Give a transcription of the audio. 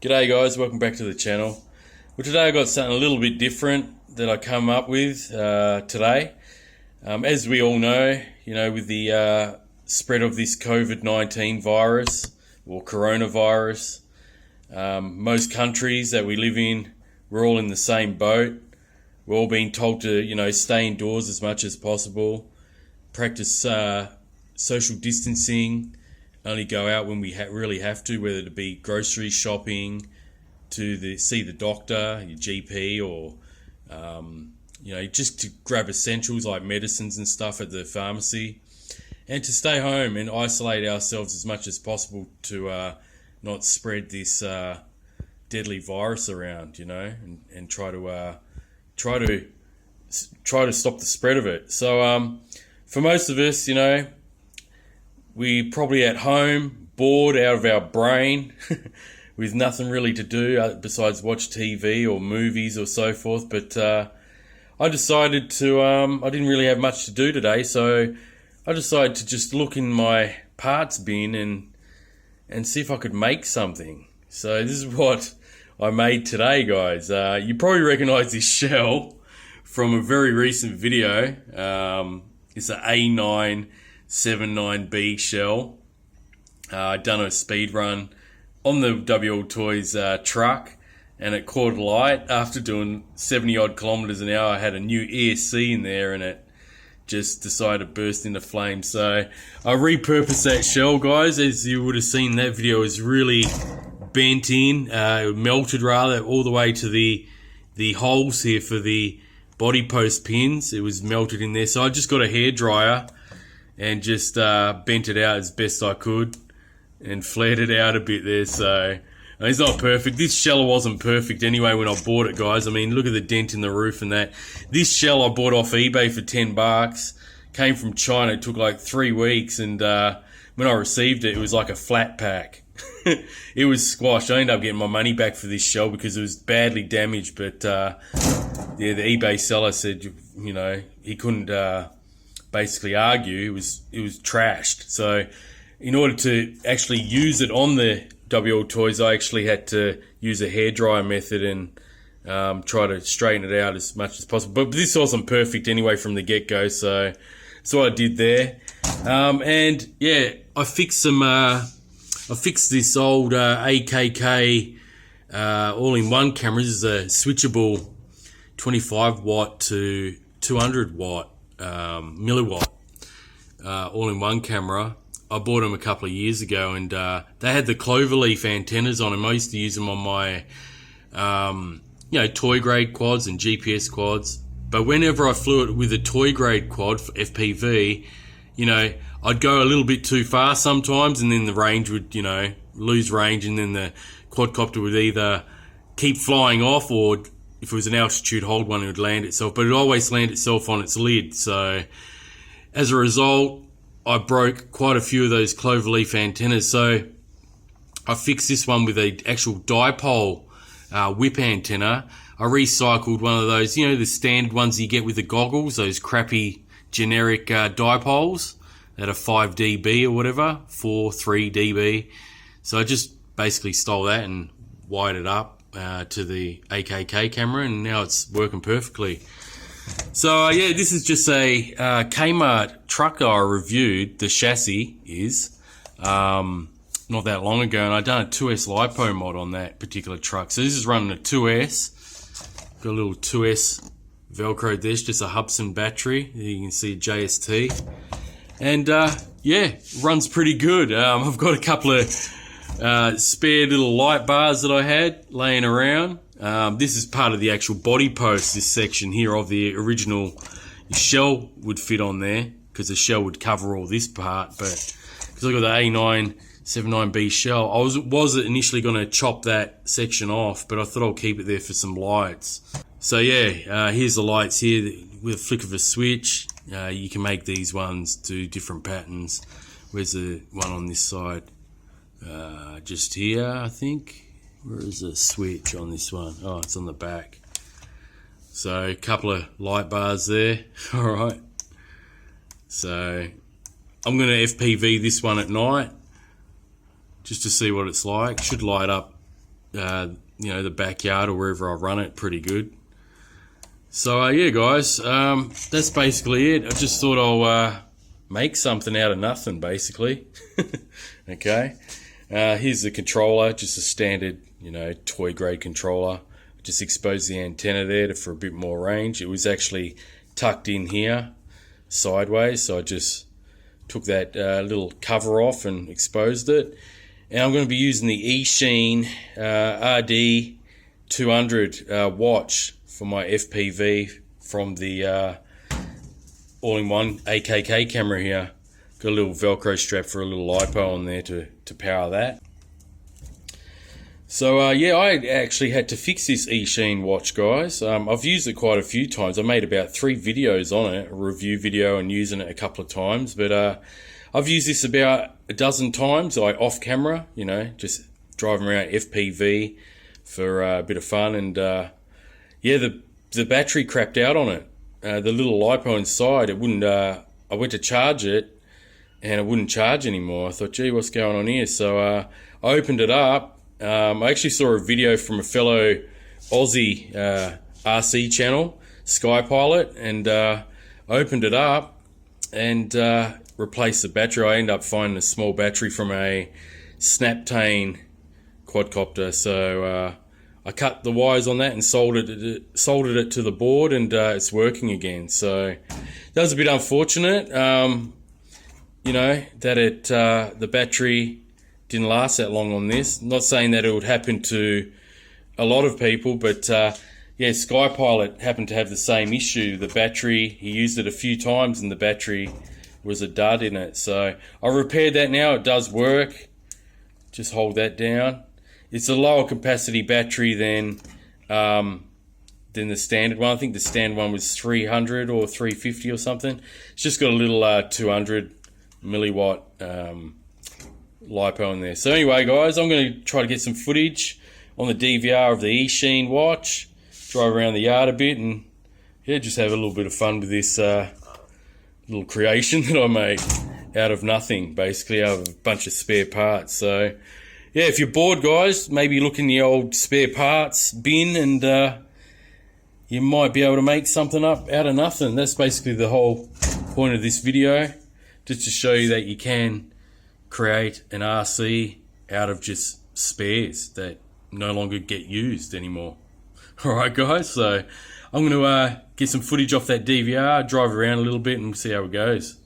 G'day guys, welcome back to the channel. Well, today I got something a little bit different that I come up with today. As we all know, with the spread of this COVID-19 virus or coronavirus, most countries that we live in, we're all in the same boat. We're all being told to, stay indoors as much as possible, practice social distancing, only go out when we really have to, whether it be grocery shopping, to see the doctor, your GP, or just to grab essentials like medicines and stuff at the pharmacy, and to stay home and isolate ourselves as much as possible to not spread this deadly virus around, and try to stop the spread of it. So for most of us, we're probably at home, bored out of our brain, with nothing really to do besides watch TV or movies or so forth. But I decided to, I didn't really have much to do today, so I decided to just look in my parts bin and see if I could make something. So this is what I made today, guys. You probably recognize this shell from a very recent video. It's an A979B shell. I'd done a speed run on the WLToys truck, and it caught light after doing 70 odd kilometers an hour. I had a new ESC in there and it just decided to burst into flames. So I repurposed that shell, guys. As you would have seen, that video was really bent in, melted rather, all the way to the holes here for the body post pins. It was melted in there. So I just got a hairdryer and just bent it out as best I could and flared it out a bit there. So it's not perfect. This shell wasn't perfect anyway when I bought it, guys. I mean, look at the dent in the roof and that. This shell I bought off eBay for $10. Came from China. It took like 3 weeks, and when I received it, it was like a flat pack. It was squashed. I ended up getting my money back for this shell because it was badly damaged. But yeah, the eBay seller said, he couldn't basically argue. It was trashed. So in order to actually use it on the WLToys, I actually had to use a hairdryer method and try to straighten it out as much as possible. But this wasn't perfect anyway from the get-go, so that's what I did there. And yeah, I fixed this old AKK all-in-one camera. This is a switchable 25 watt to 200 watt milliwatt all-in-one camera. I bought them a couple of years ago, and they had the cloverleaf antennas on them. I used to use them on my, toy grade quads and GPS quads. But whenever I flew it with a toy grade quad for FPV, I'd go a little bit too far sometimes, and then the range would, lose range, and then the quadcopter would either keep flying off, or if it was an altitude hold one, it would land itself. But it always land itself on its lid. So as a result, I broke quite a few of those cloverleaf antennas. So I fixed this one with an actual dipole whip antenna. I recycled one of those, the standard ones you get with the goggles, those crappy generic dipoles that are 5 dB or whatever, 3 dB. So I just basically stole that and wired it up to the AKK camera, and now it's working perfectly. So yeah, this is just a Kmart truck I reviewed. The chassis is not that long ago, and I've done a 2S LiPo mod on that particular truck. So this is running a 2S. Got a little 2S Velcro there. It's just a Hubsan battery. You can see a JST, and yeah, runs pretty good. I've got a couple of spare little light bars that I had laying around. This is part of the actual body post, this section here of the original shell would fit on there, because the shell would cover all this part. But because I got the A979B shell, I was initially going to chop that section off, but I thought I'll keep it there for some lights. So yeah, here's the lights here. With a flick of a switch, you can make these ones do different patterns. Where's the one on this side? Just here, I think. Where is the switch on this one? Oh, it's on the back. So a couple of light bars there. All right. So I'm going to FPV this one at night just to see what it's like. Should light up you know, the backyard or wherever I run it pretty good. So yeah guys, that's basically it. I just thought I'll make something out of nothing basically. Okay, here's the controller, just a standard, you know, toy grade controller. Just exposed the antenna there for a bit more range. It was actually tucked in here sideways, so I just took that little cover off and exposed it. And I'm going to be using the eSheen RD200 watch for my FPV from the all-in-one AKK camera here. Got a little Velcro strap for a little LiPo on there to power that. So yeah, I actually had to fix this eSheen watch, guys. I've used it quite a few times. I made about 3 videos on it, a review video and using it a couple of times. But I've used this about a dozen times, like off camera, you know, just driving around FPV for a bit of fun. And yeah, the battery crapped out on it. The little LiPo inside, it wouldn't. I went to charge it, and it wouldn't charge anymore. I thought, gee, what's going on here? So I opened it up. I actually saw a video from a fellow Aussie RC channel, Skypilot, and I opened it up and replaced the battery. I ended up finding a small battery from a Snaptane quadcopter. So I cut the wires on that and soldered it to the board, and it's working again. So that was a bit unfortunate, you know, that the battery didn't last that long on this. Not saying that it would happen to a lot of people, but yeah, Skypilot happened to have the same issue. The battery, he used it a few times and the battery was a dud in it. So I repaired that now. It does work. Just hold that down. It's a lower capacity battery than the standard one. I think the standard one was 300 or 350 or something. It's just got a little 200 milliwatt LiPo in there. So anyway guys, I'm going to try to get some footage on the DVR of the eSheen watch, drive around the yard a bit, and yeah, just have a little bit of fun with this little creation that I made out of nothing, basically out of a bunch of spare parts. So yeah, if you're bored guys, maybe look in the old spare parts bin and you might be able to make something up out of nothing. That's basically the whole point of this video, just to show you that you can create an RC out of just spares that no longer get used anymore. Alright guys, so I'm going to get some footage off that DVR, drive around a little bit and see how it goes.